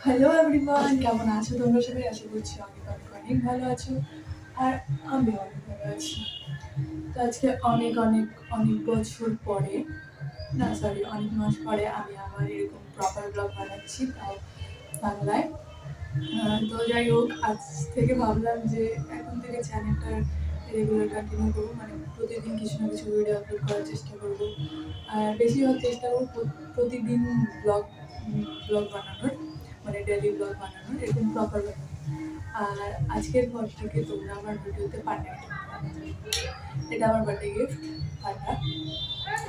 Hello everyone, কেমন আছো তোমরা সবাই? আশা করছি অনেক অনেক অনেক ভালো আছো আর আমি অনেক ভালো আছি। তো আজকে অনেক অনেক অনেক বছর পরে, না সরি অনেক মাস পরে আমি আমার এরকম প্রপার ব্লগ বানাচ্ছি, তাও বাংলায়। তো যাই হোক, আজ থেকে ভাবলাম যে এখন থেকে চ্যানেলটার রেগুলার কন্টিনিউ করবো, মানে প্রতিদিন কিছু না কিছু ভিডিও আপলোড করার চেষ্টা করবো। আর বেশিরভাগ চেষ্টা করবো প্রতিদিন ব্লগ ব্লগ বানানোর, মানে ডেলি ব্লগ বানানোর, এরকম প্রপার বানানোর। আর আজকের পর থেকে তোমরা আমার ভিডিওতে পান্ডা, এটা আমার বার্থডে গিফট, পান্ডা।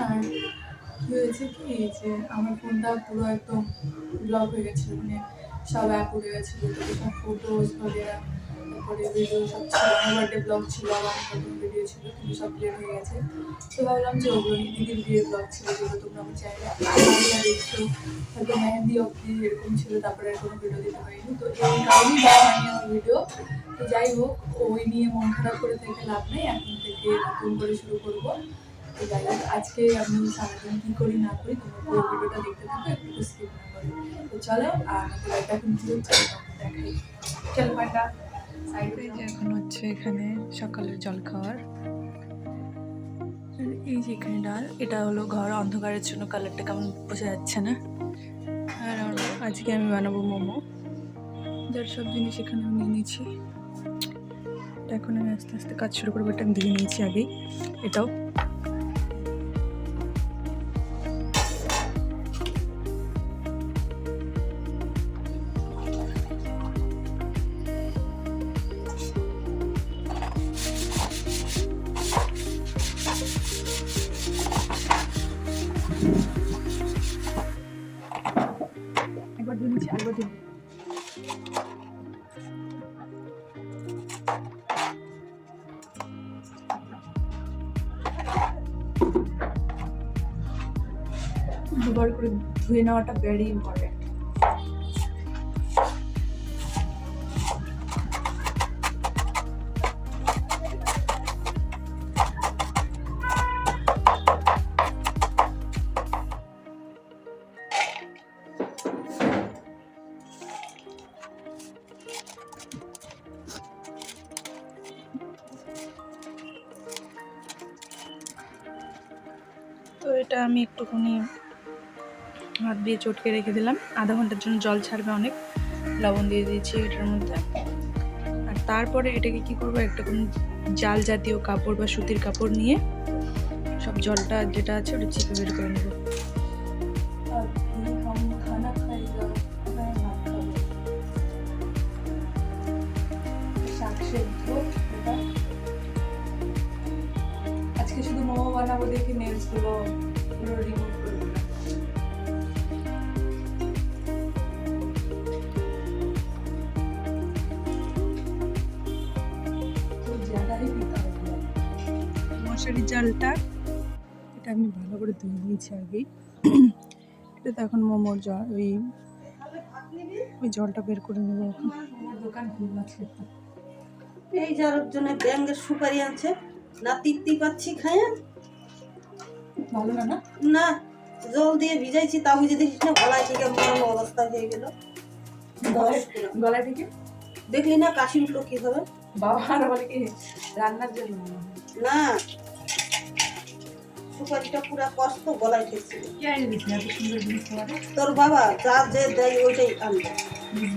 আর কী হয়েছে কি, যে আমার ফোনটা পুরো একদম ব্লক হয়ে গেছিলো, মানে সব অ্যাপ উঠে গেছিলো, সব ফটোজ বগেরা, তারপরে ভিডিও সব ছিল। আমার বার্থডে ব্লগ ছিল, আমার নতুন ভিডিও ছিল, কিন্তু সব ডিলিট হয়ে গেছে। তো ভাবলাম যে ওগুলো নিয়ে দিদির বিয়ের ব্লগ ছিল, যেগুলো তোমরা আমার চ্যানেলে দেখছো, হয়তো মেহেন্দি অব্দি এরকম ছিল, তারপরে আর কোনো ভিডিও দিতে পারিনি। তো এই কারণেই দেওয়া হয়নি আমার ভিডিও। তো যাই হোক, ওই নিয়ে মন খারাপ করে থেকে লাভ নেই, এখন থেকে নতুন করে শুরু করবো। তো যাই হোক, আজকে আমি সারাদিন কী করি না করি তোমরা পুরো ভিডিওটা দেখতে থাকো, একটু স্কিপ না করে। তো চলো, আর আমাদের লাইফটা কিন্তু দেখাই। চল পাটা সাইডে। যে এখন হচ্ছে এখানে সকালের জল খাওয়ার, এই যে এখানে ডাল, এটা হলো ঘর অন্ধকারের জন্য কালারটা কেমন বোঝা যাচ্ছে না। আর আজকে আমি বানাবো মোমো, যার সব জিনিস এখানে আমি নিয়ে নিয়েছি। এখন আমি আস্তে আস্তে কাজ শুরু করবো, এটা আমি দিয়ে নিয়েছি আগেই। এটাও একবার দিয়ে নিচ্ছি, একবার দিয়ে দুবার করে ধুয়ে নেওয়াটা ভেরি ইম্পর্টেন্ট। তো এটা আমি একটুখানি হাত দিয়ে চটকে রেখে দিলাম, আধা ঘন্টার জন্য জল ছাড়বে অনেক। লবণ দিয়ে দিয়েছি এটার মধ্যে। আর তারপরে এটাকে কি করবো, একটা কোনো জাল জাতীয় কাপড় বা সুতির কাপড় নিয়ে সব জলটা যেটা আছে ওটা চিপে বের করে নেব। আজকে শুধু মোমো বানাবো দেখে নেলস গুলো পুরো রিমুভ করে দিলাম। মশারি জালটা এটা আমি ভালো করে ধুয়ে নিয়েছি আগেই। এটা তো এখন মোমোর জল, ওই জলটা বের করে নেবো। এখন দোকান খুলবো আজকে। এই যার জন্য ব্যাঙ্গের সুপারি আনছে না, তৃপ্তি পাচ্ছি খায় ভালো না, না না জল দিয়ে ভিজাইছি, তা বুঝে দেখিস না গলায় থেকে মরণ অবস্থা হয়ে গেল। গলা থেকে দেখলি না কাশি উঠলো কিভাবে? বাবা আর বলে কি রান্নার জন্য না, সুপারিটা পুরা কষ্ট গলায় ঠেকছিল। কি আইনে দিচ্ছি এত সুন্দর জিনিস তোমার? তোর বাবা যা যে দেয় ওইটাই আনবে।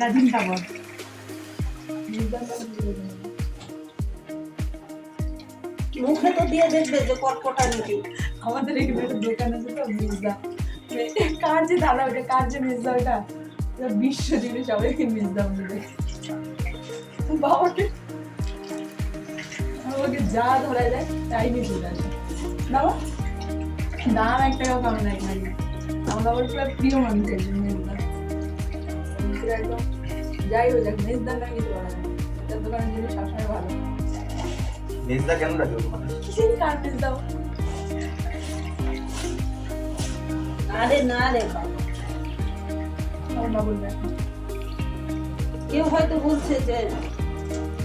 দাদিনটা বল, মুখে তো দিয়ে দেখবে যে কটকটা নাকি। আমাদের এখানে একটা দোকান আছে তো, মির্জা, কার যে দাদা ওটা, কার যে মির্জা ওটা, বিশ্ব জিনিস সবাইকে মির্জা বলে। বাবাকে আমাকে যা ধরা যায় তাই নিয়ে চলে আসে। বাবা দাম একটা কাম নাই খাই, আমার বাবার পুরো প্রিয় মানুষ একজন মির্জা, একদম যাই হয়ে যাক মেজদার না কিছু বলা যায়, তার দোকানের জিনিস সবসময় ভালো। মেজদা কেন রাখবে তোমার? কিছু কার মেজদা? আরে না রে আমার বলবে কেউ হয়তো বলছে যে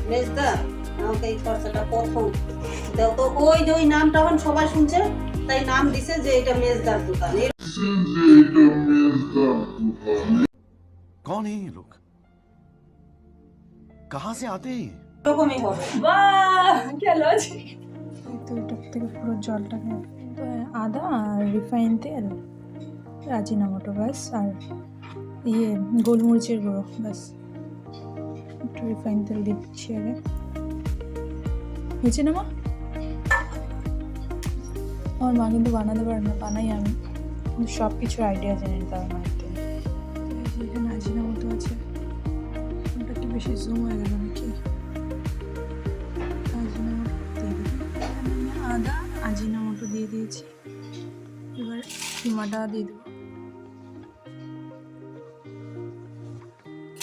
মেজদা আমাকে এই খরচাটা প্রথম দাও, তো ওই যে ওই নামটা এখন সবাই শুনছে তাই নাম দিছে যে এটা মেজদার দোকান। कौन है ये लोग? कहां से आते हैं ये? এরকমই হবে। বাহ খেলো আছে। তো এটার থেকে পুরো জলটাকে আদা আর রিফাইন তেল রাজিনামটো ব্যাস আর গোলমরিচের গুঁড়ো ব্যাস একটু রিফাইন তেল দিচ্ছি আগে হয়েছে না মা আমার মা কিন্তু বানাতে পারে না বানাই আমি কিন্তু সব কিছুর আইডিয়া জেনে নিতে হবে মায়ের থেকে এখানে আজিনামটো আছে ওটা একটু বেশি জুম হয়ে গেল নাকি আদা আজিনামটো দিয়ে দিয়েছি এবার কিমাটা দিয়ে দেবো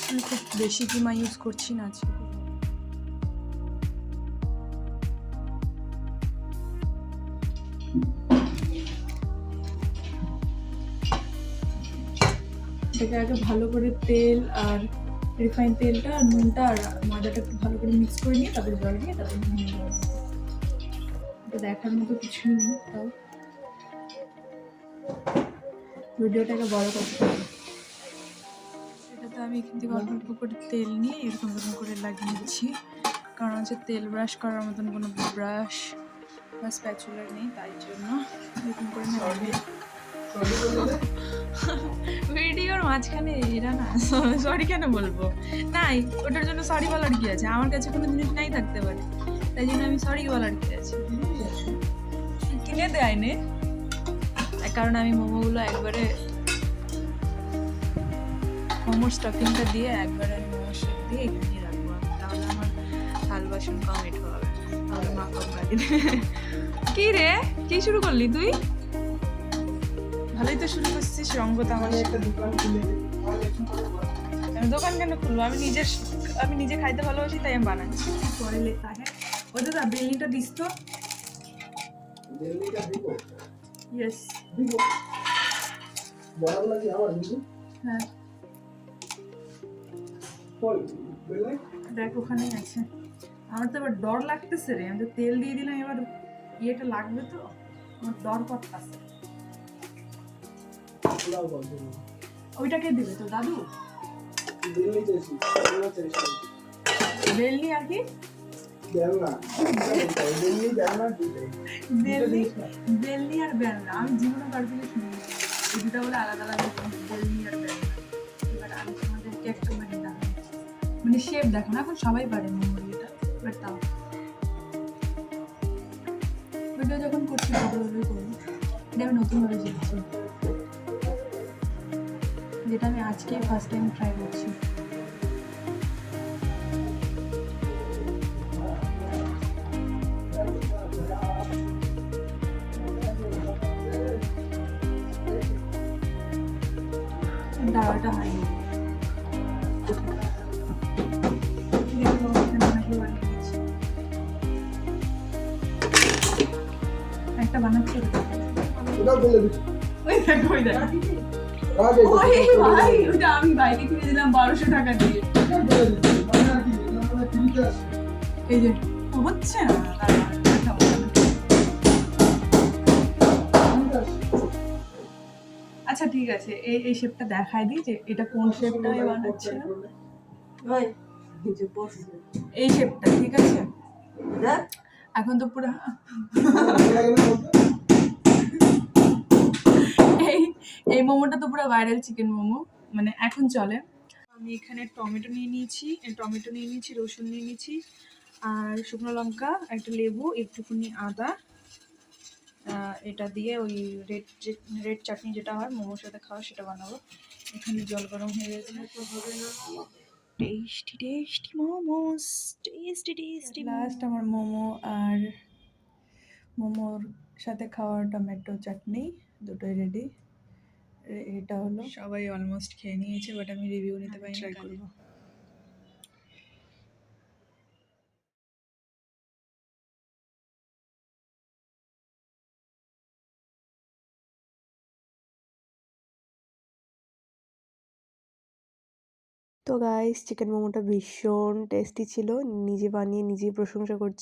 আমি খুব বেশি কিমা ইউজ করছি না আজকে এটাকে আগে ভালো করে তেল আর রিফাইন তেলটা আর নুনটা আর ময়দাটা একটু ভালো করে মিক্স করে নিয়ে তারপরে জল দিয়ে তারপরে নুন দেওয়া এটা দেখার মতো কিছুই নেই তাও ভিডিওটাকে বড় করতে হবে এটাতে আমি এখান থেকে অল্প অল্প করে তেল নিয়ে এরকম করে লাগিয়ে নিচ্ছি কারণ হচ্ছে তেল ব্রাশ করার মতন কোনো ব্রাশ বা স্প্যাচুলার নেই তাই জন্য এরকম করে লাগিয়ে ভিডিওর মাঝখানে এরা না সরি কেন বলবো নাই ওটার জন্য সরি বলার কি আছে আমার কাছে কোনো জিনিস নাই থাকতে পারে তাই জন্য আমি সরি বলার কি আছে কিনে দেয় নে কারণ আমি মোমোগুলো একবারে মোমোর স্টাফিংটা দিয়ে একবারে আমি মোমোর শেপ দিয়ে এখানে রাখবো তাহলে আমার থাল বাসন কম এঠো হবে তাহলে মা কম লাগে কি রে কি শুরু করলি তুই ভালোই তো শুরু করছিস রঙ্গ তামাশা আমি দোকান কেন খুলবো আমি নিজে খাইতে ভালোবাসি তাই আমি বানাচ্ছি পরে লেখা হ্যাঁ ওই দাদা বেলনিটা দিস তো ইয়েস হ্যাঁ দেখ ওখানেই আছে আমার তো এবার ডর লাগতেছে রে আমি তো তেল দিয়ে দিলাম এবার ইয়েটা লাগবে তো আমার ডর করতেছে ওইটাকে দিবে তো দাদু বেলনি আর কি বেলনি আর বেলনা আমি জীবনে কারগুলো শুনি এই দুটা বলে আলাদা আলাদা বেলনি আর বেলনা এবার আমি তোমাদেরকে একটা মানে শেপ দেখো না এখন সবাই পারে মেমোরিটা এবার তাও ভিডিও যখন করছি ভালোভাবে করবো এটা আমি নতুনভাবে শিখছি যেটা আমি আজকে ফার্স্ট টাইম ট্রাই করছি ডালটা হয়নি একটা বানাচ্ছি আমি বাইরে কিনে দিলাম 1200 টাকা দিয়ে এই যে হচ্ছে না আচ্ছা ঠিক আছে এই শেপটা দেখাই দিই যে এটা কোন শেপটা আমি বানাচ্ছিলাম এই শেপটা ঠিক আছে এখন তো পুরো এই মোমোটা তো পুরো ভাইরাল চিকেন মোমো মানে এখন চলে আমি এখানে টমেটো নিয়ে নিয়েছি রসুন নিয়ে নিয়েছি আর শুকনো লঙ্কা একটা লেবু একটুখানি আদা এটা দিয়ে ওই রেড চাটনি যেটা হয় মোমোর সাথে খাওয়া সেটা বানাবো এখানে জল গরম হয়ে গেছে tasty tasty momos tasty last আমার মোমো আর মোমোর সাথে খাওয়া টমেটো চাটনি দুটোই রেডি এটা হলো সবাই অলমোস্ট খেয়ে নিয়েছে বাট আমি রিভিউ নিতে পারি ট্রাই করবো তো গাইস চিকেন মোমোটা ভীষণ টেস্টি ছিল নিজে বানিয়ে নিজেই প্রশংসা করছি